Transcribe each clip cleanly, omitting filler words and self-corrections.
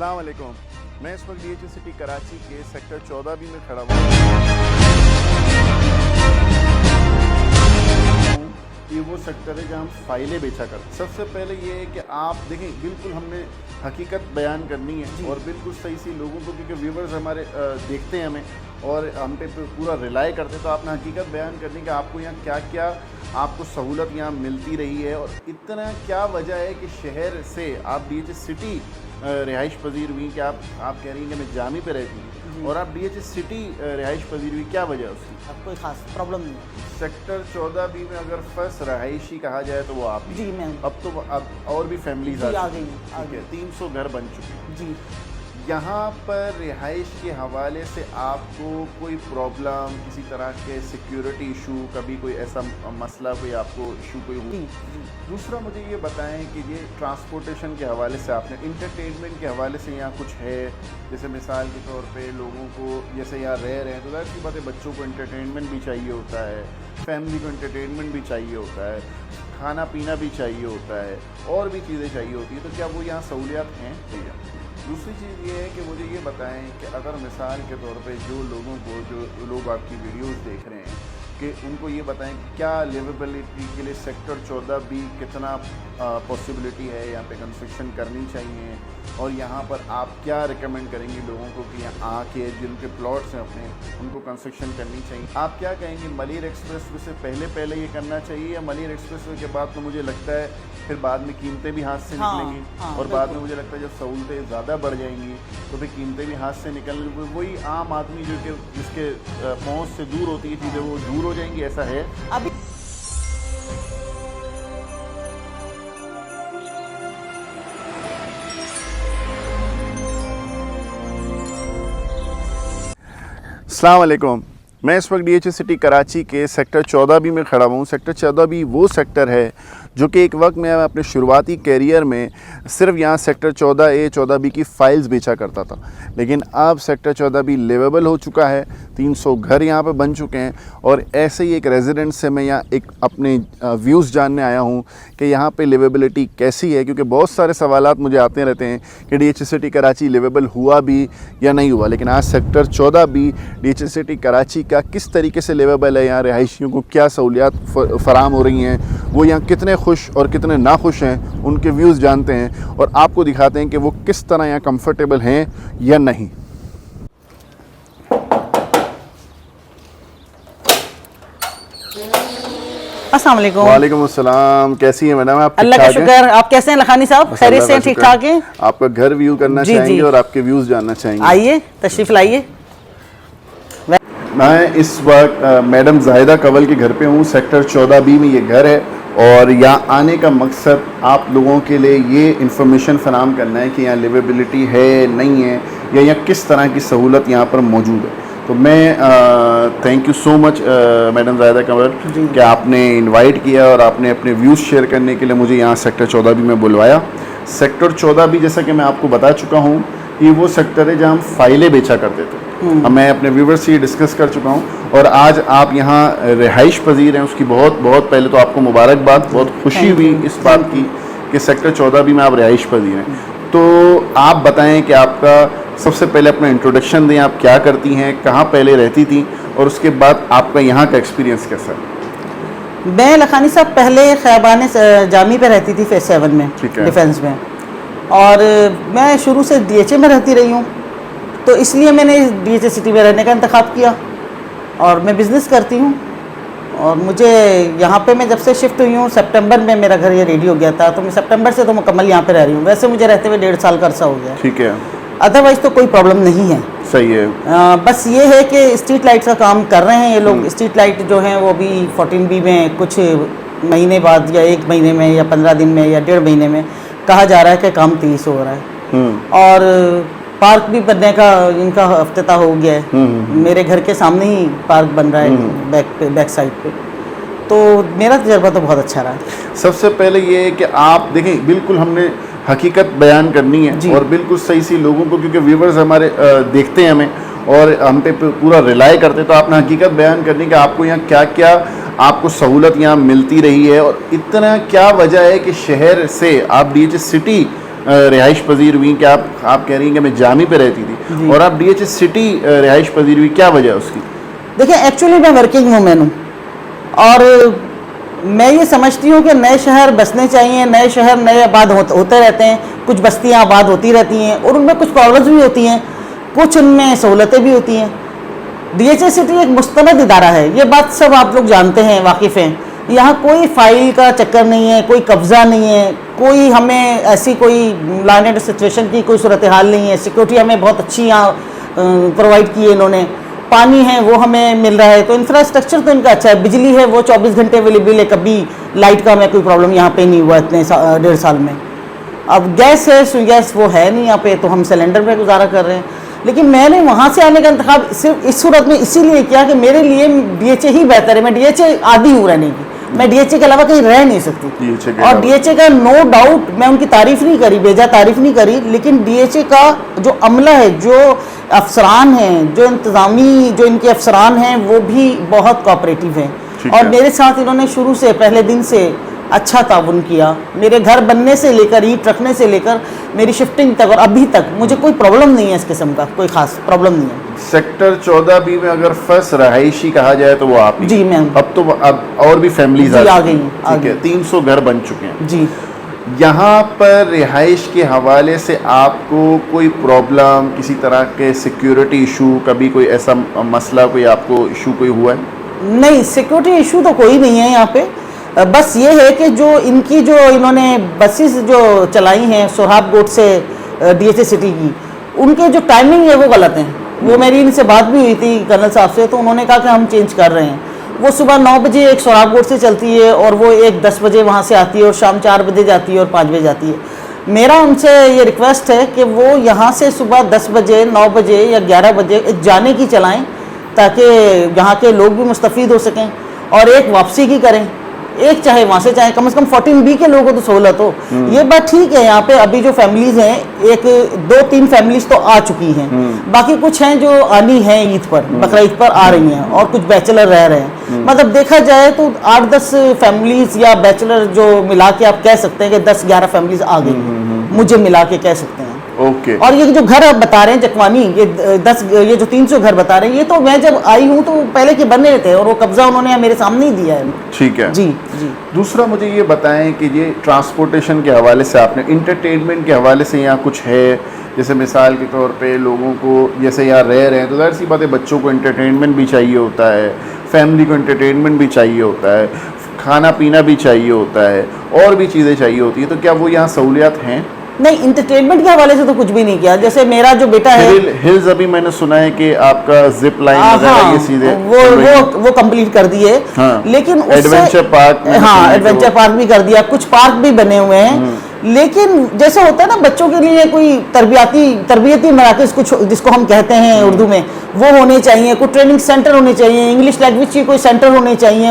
अस्सलाम वालेकुम। मैं इस वक्त DH सिटी कराची के सेक्टर 14B में खड़ा हुआ ये वो सेक्टर है जहाँ हम फाइलें बेचा करते। सबसे पहले ये है कि आप देखें, बिल्कुल हमने हकीकत बयान करनी है और बिल्कुल सही सी लोगों को, क्योंकि व्यूवर्स हमारे देखते हैं हमें और हम पे पूरा रिलाई करते हैं, तो आपने हकीकत बयान करनी कि आपको यहाँ क्या क्या आपको सहूलत यहाँ मिलती रही है और इतना क्या वजह है कि शहर से आप DH सिटी रिहाइश पजीर हुई कि आप कह रही हैं कि मैं जामी पे रहती हूँ और आप DH सिटी रिहाइश पजीर हुई, क्या वजह है उसकी? अब कोई खास प्रॉब्लम नहीं है। सेक्टर 14B में अगर फर्स्ट रहायशी कहा जाए तो वो आप ही। जी मैम। अब और भी फैमिलीज आ गई हैं, 300 घर बन चुके हैं जी। यहाँ पर रिहाइश के हवाले से आपको कोई प्रॉब्लम, किसी तरह के सिक्योरिटी इशू, कभी कोई ऐसा मसला, कोई आपको इशू कोई हुई? दूसरा मुझे ये बताएं कि ये ट्रांसपोर्टेशन के हवाले से आपने, इंटरटेनमेंट के हवाले से यहाँ कुछ है? जैसे मिसाल के तौर पे लोगों को जैसे यहाँ रह रहे हैं तो जाहिर सी बात है बच्चों को इंटरटेनमेंट भी चाहिए होता है, फैमिली को इंटरटेनमेंट भी चाहिए होता है, खाना पीना भी चाहिए होता है और भी चीज़ें चाहिए होती हैं, तो क्या वो यहाँ सहूलियात हैं भैया? दूसरी चीज़ ये है कि मुझे ये बताएं कि अगर मिसाल के तौर पे जो लोगों को, जो लोग आपकी वीडियोस देख रहे हैं, कि उनको ये बताएं क्या लिवेबिलिटी के लिए सेक्टर 14B कितना पॉसिबिलिटी है यहाँ पे कंस्ट्रक्शन करनी चाहिए और यहाँ पर आप क्या रिकमेंड करेंगे लोगों को कि यहाँ आके जिनके प्लॉट्स हैं अपने, उनको कंस्ट्रक्शन करनी चाहिए? आप क्या कहेंगे, मलिर एक्सप्रेसवे से पहले ये करना चाहिए या मलिर एक्सप्रेसवे के बाद? तो मुझे लगता है फिर बाद में कीमतें भी हाथ से निकलेंगी और बाद में मुझे लगता है जब सहूलतें ज़्यादा बढ़ जाएंगी तो फिर कीमतें भी हाथ से निकलेंगी, वही आम आदमी जो कि जिसके पहुँच से दूर होती है चीज़ें वो दूर हो जाएंगी, ऐसा है? अभी अस्सलाम वालेकुम। मैं इस वक्त DH सिटी कराची के सेक्टर 14B में खड़ा हूँ। सेक्टर 14B वो सेक्टर है जो कि एक वक्त मैं अपने शुरुआती कैरियर में सिर्फ यहाँ सेक्टर 14A 14B की फ़ाइल्स बेचा करता था, लेकिन अब सेक्टर 14B लिवेबल हो चुका है, 300 घर यहाँ पे बन चुके हैं और ऐसे ही एक रेजिडेंट से मैं यहाँ एक अपने व्यूज़ जानने आया हूँ कि यहाँ पे लिवेबिलिटी कैसी है, क्योंकि बहुत सारे सवालात मुझे आते रहते हैं कि DH सिटी कराची लिवेबल हुआ भी या नहीं हुआ। लेकिन आज sector 14B DH city Karachi का किस तरीके से लिवेबल है, यहाँ रिहायशियों को क्या सहूलियात फ़राहम हो रही हैं, वो यहाँ कितने खुश और कितने नाखुश हैं, उनके व्यूज़ जानते हैं और आपको दिखाते हैं कि वो किस तरह यहाँ कंफर्टेबल हैं या नहीं। अस्सलाम वालेकुम। वालेकुम अस्सलाम। कैसी हैं मैडम आप? अल्लाह का शुक्र। आप कैसे हैं लखानी साहब? खैरियत से? ठीक ठाक हैं? आपका घर व्यू करना चाहेंगे और आपके व्यूज़ जानना चाहेंगे। आइए, तशरीफ़ लाइए। मैं इस वक्त मैडम जाहिदा कंवल के घर पे हूँ। सेक्टर 14B में ये घर है और यहाँ आने का मकसद आप लोगों के लिए ये इन्फॉर्मेशन फराहम करना है कि यहाँ लिवेबिलिटी है नहीं है या यहाँ किस तरह की सहूलत यहाँ पर मौजूद है। तो मैं thank you so much madam Zahida Kanwal कि आपने इनवाइट किया और आपने अपने व्यूज़ शेयर करने के लिए मुझे यहाँ सेक्टर 14B में बुलवाया। सेक्टर 14B जैसा कि मैं आपको बता चुका हूँ, ये वो सेक्टर है जहाँ हम फाइलें बेचा करते थे। मैं अपने व्यूवर्स से ये डिस्कस कर चुका हूँ और आज आप यहाँ रिहाइश पजीर हैं, उसकी बहुत बहुत पहले तो आपको मुबारकबाद। बहुत खुशी हुई इस बात की कि सेक्टर 14B में आप रिहाइश पजीर हैं। तो आप बताएं कि आपका सबसे पहले अपना इंट्रोडक्शन दें, आप क्या करती हैं, कहाँ पहले रहती थी और उसके बाद आपका यहाँ का एक्सपीरियंस कैसा है? मैं लखानी साहब पहले खैबान जामी पे रहती थी फेज 7 में, डिफेंस में, और मैं शुरू से DH में रहती रही हूँ, तो इसलिए मैंने DH सिटी में रहने का इंतखाब किया और मैं बिज़नेस करती हूँ। और मुझे यहाँ पे मैं जब से शिफ्ट हुई हूँ, सितंबर में मेरा घर ये रेडी हो गया था, तो मैं सितंबर से तो मुकम्मल यहाँ पे रह रही हूँ। वैसे मुझे रहते हुए 1.5 साल का अर्सा हो गया। ठीक है। अदरवाइज़ तो कोई प्रॉब्लम नहीं है। सही है। बस ये है कि स्ट्रीट लाइट का काम कर रहे हैं ये लोग। स्ट्रीट लाइट जो हैं वो भी 14B में कुछ महीने बाद या 1 महीने में या 15 दिन में या 1.5 महीने में कहा जा रहा है कि काम तेज़ हो रहा है। और पार्क भी बनने का इनका अफ्ताह हो गया है। मेरे घर के सामने ही पार्क बन रहा है बैक साइड पे। तो मेरा तजर्बा तो बहुत अच्छा रहा। सबसे पहले ये है कि आप देखें, बिल्कुल हमने हकीकत बयान करनी है और बिल्कुल सही सी लोगों को, क्योंकि व्यूवर्स हमारे देखते हैं हमें और हम पे पूरा रिलाई करते हैं, तो आपने हकीकत बयान करनी कि आपको यहाँ क्या क्या आपको सहूलत यहाँ मिलती रही है और इतना क्या वजह है कि शहर से आप DH सिटी रिहाइश पजीर हुई कि आप कह रही हैं कि मैं जामी पे रहती थी और आप DHS सिटी रिहाइश पजीर हुई, क्या वजह है उसकी? देखिए एक्चुअली मैं वर्किंग वूमेन हूँ और मैं ये समझती हूँ कि नए शहर बसने चाहिए, नए शहर नए आबाद होते रहते हैं, कुछ बस्तियाँ आबाद होती रहती हैं और उनमें कुछ प्रॉब्लम्स भी होती हैं, कुछ उनमें सहूलतें भी होती हैं। DHS सिटी एक मुस्तनद इदारा है, ये बात सब आप लोग जानते हैं, वाकिफ़ हैं। यहाँ कोई फाइल का चक्कर नहीं है, कोई कब्ज़ा नहीं है, कोई हमें ऐसी कोई लॉ एंड सिचुएशन की कोई सूरत हाल नहीं है। सिक्योरिटी हमें बहुत अच्छी यहाँ प्रोवाइड की है इन्होंने, पानी है वो हमें मिल रहा है, तो इंफ्रास्ट्रक्चर तो इनका अच्छा है, बिजली है वो 24 घंटे अवेलेबल है, कभी लाइट का हमें कोई प्रॉब्लम यहाँ पे नहीं हुआ इतने 1.5 साल में। अब गैस है, सुई गैस वो है नहीं यहाँ पे, तो हम सिलेंडर पे गुजारा कर रहे हैं। लेकिन मैंने वहाँ से आने का इंतखाब सिर्फ इस सूरत में इसीलिए किया कि मेरे लिए DHA ही बेहतर है। मैं DHA आदी हूँ रहने की, मैं DHA के अलावा कहीं रह नहीं सकती। और DHA का नो डाउट, मैं उनकी तारीफ नहीं करी, बेजा तारीफ नहीं करी, लेकिन DHA का जो अमला है, जो अफसरान हैं, जो इंतज़ामी जो इनके अफसरान हैं, वो भी बहुत कोऑपरेटिव हैं और मेरे साथ इन्होंने शुरू से पहले दिन से अच्छा ताउन किया। मेरे घर बनने से लेकर, ईंट रखने से लेकर मेरी शिफ्टिंग तक और अभी तक मुझे कोई प्रॉब्लम नहीं है, इस किस्म का कोई खास प्रॉब्लम नहीं है। सेक्टर 14B में अगर फर्स्ट रहायशी कहा जाए तो वो आप ही? जी मैम। अब और भी फैमिलीज आ गई, ठीक है, 300 घर बन चुके हैं जी। यहाँ पर रिहाइश के हवाले से आपको कोई प्रॉब्लम, किसी तरह के सिक्योरिटी इशू, कभी कोई ऐसा मसला, कोई आपको इशू कोई हुआ है? नहीं, सिक्योरिटी इशू तो कोई नहीं है यहाँ पे। बस ये है कि जो इन्होंने बसेस जो चलाई हैं सोहाबकोट से DHA सिटी की, उनके जो टाइमिंग है वो गलत है। वो मेरी इनसे बात भी हुई थी कर्नल साहब से, तो उन्होंने कहा कि हम चेंज कर रहे हैं। वो सुबह 9 बजे एक सोहाबकोट से चलती है और वो एक 10 बजे वहाँ से आती है और शाम 4 बजे जाती है और 5 बजे जाती है। मेरा उनसे ये रिक्वेस्ट है कि वो यहाँ से सुबह 10 बजे, 9 बजे या 11 बजे एक जाने की चलाएँ ताकि यहाँ के लोग भी मुस्तफ़ीद हो सकें, और एक वापसी की करें, एक चाहे वहाँ से चाहे, कम से कम 14B के लोगों को तो सहूलत हो। ये बात ठीक है, यहाँ पे अभी जो फैमिलीज हैं, एक 2-3 फैमिलीज तो आ चुकी हैं, बाकी कुछ हैं जो आनी हैं ईद पर, बकरा ईद पर आ रही हैं, और कुछ बैचलर रह रहे हैं। मतलब देखा जाए तो 8-10 फैमिलीज या बैचलर जो मिला के आप कह सकते हैं कि 10-11 फैमिलीज आ गई हैं, मुझे मिला के कह सकते हैं। ओके। और ये जो घर आप बता रहे हैं जकवानी, ये जो 300 घर बता रहे हैं, ये तो मैं जब आई हूँ तो पहले के बने थे और वो कब्जा उन्होंने मेरे सामने ही दिया है। ठीक है जी जी। दूसरा मुझे ये बताएं कि ये ट्रांसपोर्टेशन के हवाले से, आपने इंटरटेनमेंट के हवाले से यहाँ कुछ है? जैसे मिसाल के तौर पे लोगों को, जैसे यहाँ रह रहे हैं तो जाहिर सी बात है बच्चों को इंटरटेनमेंट भी चाहिए होता है, फैमिली को इंटरटेनमेंट भी चाहिए होता है, खाना पीना भी चाहिए होता है, और भी चीज़ें चाहिए होती हैं, तो क्या वो यहाँ सहूलियात हैं? नहीं, इंटरटेनमेंट के हवाले से तो कुछ भी नहीं किया। जैसे मेरा जो बेटा है हिल्स, अभी मैंने सुना है कि आपका जिप लाइन वगैरह ये सीधे वो कंप्लीट कर दिए। हाँ, लेकिन एडवेंचर पार्क, हाँ एडवेंचर पार्क भी कर दिया, कुछ पार्क भी बने हुए हैं। लेकिन जैसे होता है ना बच्चों के लिए कोई तरबियती मराकज़, कुछ जिसको हम कहते हैं उर्दू में, वो होने चाहिए, कुछ ट्रेनिंग सेंटर होने चाहिए, इंग्लिश लैंग्वेज की कोई सेंटर होने चाहिए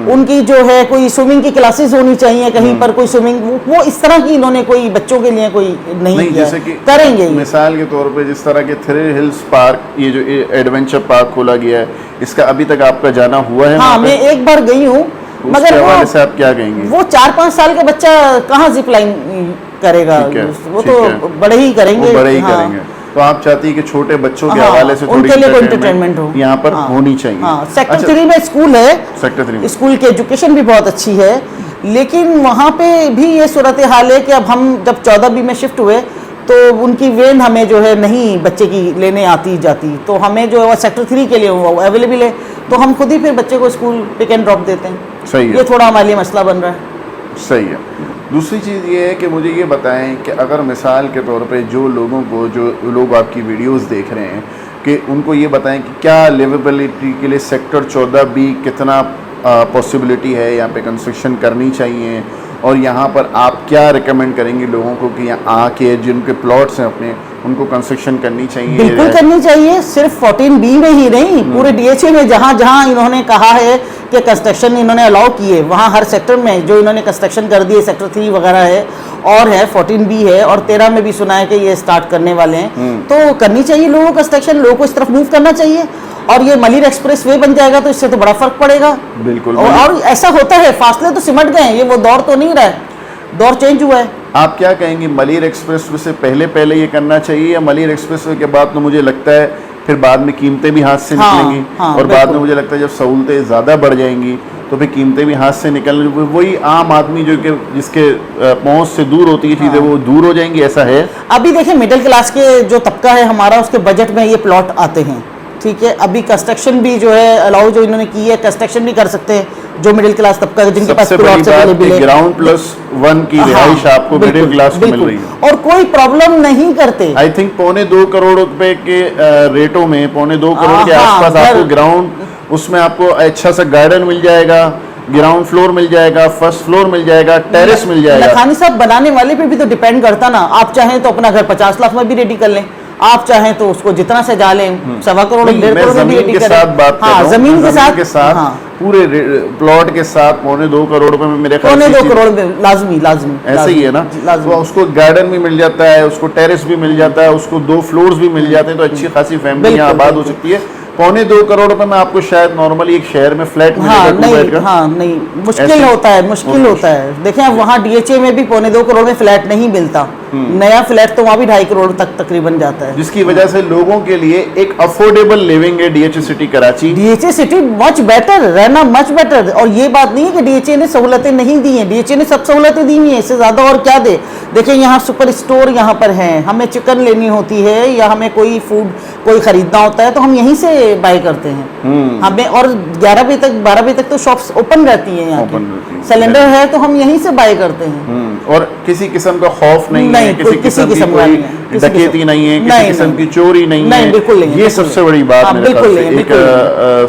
उनकी जो है कोई स्विमिंग की क्लासेस होनी चाहिए कहीं पर, कोई स्विमिंग, वो इस तरह की इन्होंने कोई बच्चों के लिए कोई नहीं किया। जैसे कि करेंगे मिसाल के तौर पे जिस तरह के थ्रिल हिल्स पार्क, ये जो एडवेंचर पार्क खोला गया है, इसका अभी तक आपका जाना हुआ है? हाँ, मैं एक बार गई हूँ, मगर से आप क्या कहेंगे? वो 4-5 साल का बच्चा कहाँ जिप लाइन करेगा, वो तो बड़े ही करेंगे। तो आप चाहती है कि छोटे बच्चों के हवाले से उनके लिए कोई एंटरटेनमेंट हो, यहाँ पर होनी चाहिए। सेक्टर 3 में स्कूल है, सेक्टर 3 स्कूल की एजुकेशन भी बहुत अच्छी है, लेकिन वहाँ पे भी ये सूरत हाल है कि अब हम जब 14B में शिफ्ट हुए तो उनकी वेन हमें जो है नहीं बच्चे की लेने आती जाती, तो हमें जो है सेक्टर 3 के लिए वो अवेलेबल है, तो हम खुद ही फिर बच्चे को स्कूल पिक एंड ड्रॉप देते हैं। सही है, ये थोड़ा हमारे लिए मसला बन रहा है। सही है। दूसरी चीज़ ये है कि मुझे ये बताएं कि अगर मिसाल के तौर पे जो लोग आपकी वीडियोस देख रहे हैं, कि उनको ये बताएं कि क्या लिवेबिलिटी के लिए सेक्टर 14B कितना पॉसिबिलिटी है, यहाँ पे कंस्ट्रक्शन करनी चाहिए, और यहाँ पर आप क्या रिकमेंड करेंगे लोगों को कि यहाँ आके जिनके प्लॉट्स हैं अपने, उनको कंस्ट्रक्शन करनी चाहिए? बिल्कुल करनी चाहिए, सिर्फ 14B में ही नहीं, पूरे DHA में जहाँ जहाँ इन्होंने कहा है कि कंस्ट्रक्शन इन्होंने अलाउ किए, वहाँ हर सेक्टर में जो इन्होंने कंस्ट्रक्शन कर दिए, सेक्टर 3 वगैरह है और है 14B है, और 13 में भी सुना है कि ये स्टार्ट करने वाले हैं, तो करनी चाहिए लोगों को कंस्ट्रक्शन, लोगों को इस तरफ मूव करना चाहिए, और ये मलिर एक्सप्रेस वे बन जाएगा तो इससे तो बड़ा फर्क पड़ेगा। बिल्कुल। और ऐसा होता है, फासले तो सिमट गए हैं, ये वो दौर तो नहीं रहा है, दौर चेंज हुआ है। आप क्या कहेंगे, मलिर एक्सप्रेसवे से पहले ये करना चाहिए, या मलिर एक्सप्रेसवे के बाद तो मुझे लगता है फिर बाद में कीमतें भी हाथ से निकलेंगी, और बाद में मुझे लगता है जब सहूलतें ज़्यादा बढ़ जाएंगी तो फिर कीमतें भी हाथ से निकलने, वही आम आदमी जो कि जिसके पहुंच से दूर होती है चीज़ें, वो दूर हो जाएंगी, ऐसा है? अभी देखिए मिडिल क्लास के जो तबका है हमारा, उसके बजट में ये प्लॉट आते हैं, ठीक है। अभी कंस्ट्रक्शन भी जो है अलाउ जो इन्होंने की है, कंस्ट्रक्शन भी कर सकते हैं जो मिडिल क्लास तबका है, जिनके पास प्लॉट है। ग्राउंड प्लस 1 की रिहाइश आपको मिडिल क्लास को मिल रही है और कोई प्रॉब्लम नहीं करते। आई थिंक 2.25 करोड़ रुपए के रेटों में 2.25 करोड़ के आसपास आपको ग्राउंड, उसमें आपको अच्छा सा गार्डन मिल जाएगा, ग्राउंड फ्लोर मिल जाएगा, फर्स्ट फ्लोर मिल जाएगा, टेरेस मिल जाएगा। लखानी साहब बनाने वाले पे भी तो डिपेंड करता ना, आप चाहें तो अपना घर 50 लाख में भी रेडी कर लें, आप चाहें तो उसको जितना सजा लें 1.25 करोड़ 1.5 करोड़ में भी रेडी के करें। साथ बात कर रहा हूं, जमीन के साथ हाँ, पूरे प्लॉट के साथ 2.25 करोड़ रुपए में मेरे ख्याल से 2.25 करोड़ में लाजमी ऐसे ही है ना। तो उसको गार्डन भी मिल जाता है, उसको टेरेस भी मिल जाता है, उसको 2 फ्लोर्स भी मिल जाते हैं, तो अच्छी खासी फैमिली यहाँ आबाद हो सकती है। 2.25 करोड़ रुपए में आपको शायद नॉर्मली एक शहर में फ्लैट मिलेगा। नहीं मुश्किल होता है, मुश्किल होता है। देखें अब वहाँ DHA में भी 2.25 करोड़ में फ्लैट नहीं मिलता, नया फ्लैट तो वहाँ भी 2.5 करोड़ तक तकरीबन जाता है, जिसकी वजह से लोगों के लिए एक अफोर्डेबल लिविंग है DHA city Karachi. DHA city much better, रहना मच बेटर। और ये बात नहीं है कि DHA ने सहूलतें नहीं दी हैं, DHA ने सब सहूलतें दी हैं, इससे ज्यादा और क्या दे। देखिए यहाँ सुपर स्टोर यहाँ पर है, हमें चिकन लेनी होती है या हमें कोई फूड कोई खरीदना होता है तो हम यहीं से बाय करते हैं हमें, और 11 बजे तक 12 बजे तक तो शॉप्स ओपन रहती हैं यहाँ की, सिलेंडर है तो हम यहीं से बाय करते हैं। और किसी किस्म का खौफ नहीं है, किसी किस्म की कोई डकैती नहीं है, किसी किस्म की चोरी नहीं है, बिल्कुल नहीं, ये सबसे बड़ी बात मेरे ख्याल से एक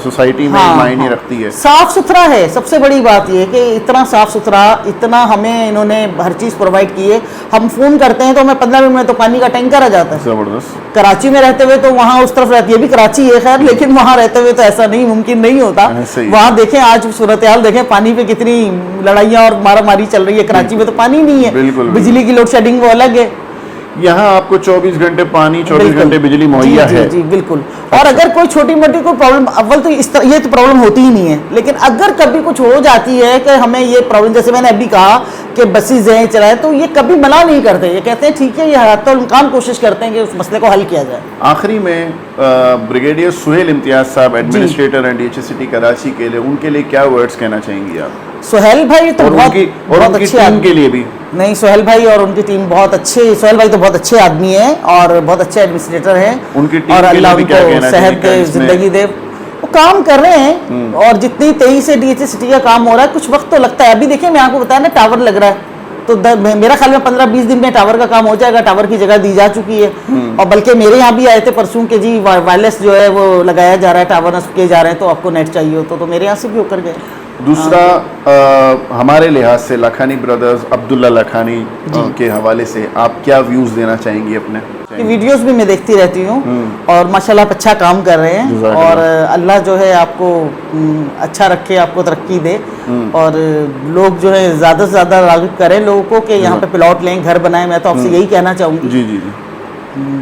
सोसाइटी में मायने रखती है। साफ सुथरा है, सबसे बड़ी बात ये है कि इतना साफ सुथरा, इतना हमें इन्होंने हर चीज प्रोवाइड की है। हम फोन करते हैं तो हमें 15 मिनट में तो पानी का टैंकर आ जाता है। जबरदस्त। कराची में रहते हुए तो वहाँ उस तरफ रहती है, भी कराची है खैर, लेकिन वहाँ रहते हुए तो ऐसा नहीं मुमकिन नहीं होता। वहाँ देखें आज सूरत हाल देखें, पानी पे कितनी लड़ाइयाँ और मारामारी चल रही है। कराची में तो पानी नहीं है, बिजली की लोड शेडिंग वो अलग है। यहाँ आपको 24 घंटे पानी, 24 घंटे बिजली मुहैया है। जी बिल्कुल। और अगर कोई छोटी मोटी कोई प्रॉब्लम, अव्वल तो ये तो प्रॉब्लम होती ही नहीं है, लेकिन अगर कभी कुछ हो जाती है कि हमें ये प्रॉब्लम, जैसे मैंने अभी कहा कि बसेज हैं चलाए, तो ये कभी मना नहीं करते, ये कहते हैं ठीक है, ये हर कोशिश करते हैं कि उस मसले को हल किया जाए। आखिरी में ब्रिगेडियर सुहेल इम्तियाज साहब, administrator and DHA city Karachi के लिए, उनके लिए क्या वर्ड्स कहना चाहेंगी आप? सुहेल भाई तो बहुत अच्छे टीम के लिए भी नहीं, सुहेल भाई और उनकी टीम बहुत अच्छे, सुहेल भाई तो बहुत अच्छे आदमी हैं और बहुत अच्छे एडमिनिस्ट्रेटर हैं, उनकी टीम और अल्लाह उनको सेहत दे, जिंदगी दे, वो काम कर रहे हैं। और जितनी तेजी से DHA सिटी का काम हो रहा है, कुछ वक्त तो लगता है। अभी देखिए मैं आपको बताया ना, टावर लग रहा है तो मेरा ख्याल में 15-20 दिन में टावर का काम हो जाएगा, टावर की जगह दी जा चुकी है। और बल्कि मेरे यहाँ भी आए थे परसों के जी, वायरलेस जो है वो लगाया जा रहा है, टावर नस्ब किए जा रहे हैं, तो आपको नेट चाहिए हो तो मेरे यहाँ से भी होकर गए। दूसरा हमारे लिहाज से लखानी ब्रदर्स, अब्दुल्ला लखानी के हवाले से आप क्या व्यूज देना चाहेंगी अपने? वीडियोस भी मैं देखती रहती हूँ और माशाल्लाह आप अच्छा काम कर रहे हैं, और अल्लाह जो है आपको अच्छा रखे, आपको तरक्की दे, और लोग जो है ज़्यादा से ज़्यादा राग़िब करें लोगों को कि यहाँ पे प्लॉट लें, घर बनाएं। मैं तो आपसे यही कहना चाहूँगी। जी जी जी,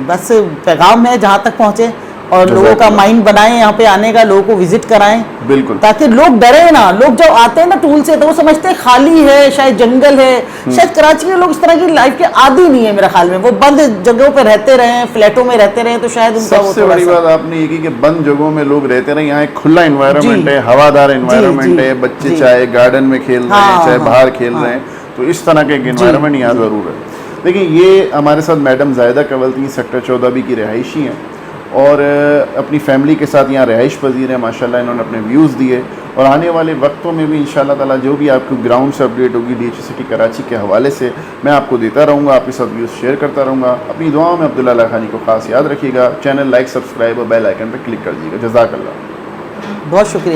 बस पैगाम है जहाँ तक पहुँचे, और लोगों का माइंड बनाएं यहाँ पे आने का, लोगों को विजिट कराएं, बिल्कुल, ताकि लोग डरे ना। लोग जब आते हैं ना टूल से तो वो समझते हैं खाली है, शायद जंगल है। शायद कराची के लोग इस तरह की लाइफ के आदी नहीं है मेरे ख्याल में, वो बंद जगहों पे रहते रहे, फ्लैटों में रहते रहे, तो शायद उनका सबसे बड़ी बात आपने ये की कि बंद जगहों में लोग रहते रहे। यहाँ एक खुला एनवायरनमेंट है, हवादार एनवायरनमेंट है, बच्चे चाहे गार्डन में खेल रहे हैं, चाहे बाहर खेल रहे हैं, तो इस तरह के एनवायरनमेंट यहाँ जरूर है। देखिए ये हमारे साथ मैडम जायदा कवलती सेक्टर 14B की रिहायशी हैं, और अपनी फैमिली के साथ यहाँ रहाइश पजीर है। माशाल्लाह इन्होंने अपने व्यूज़ दिए, और आने वाले वक्तों में भी इंशाल्लाह ताला जो भी आपको ग्राउंड से अपडेट होगी DHA सिटी कराची के हवाले से मैं आपको देता रहूँगा, आपके साथ व्यूज़ शेयर करता रहूँगा। अपनी दुआओं में अब्दुल्ला लखानी को खास याद रखिएगा। चैनल लाइक, सब्सक्राइब और बेल आइकन पर क्लिक कर दीजिएगा। जज़ाकल्लाह, बहुत शुक्रिया।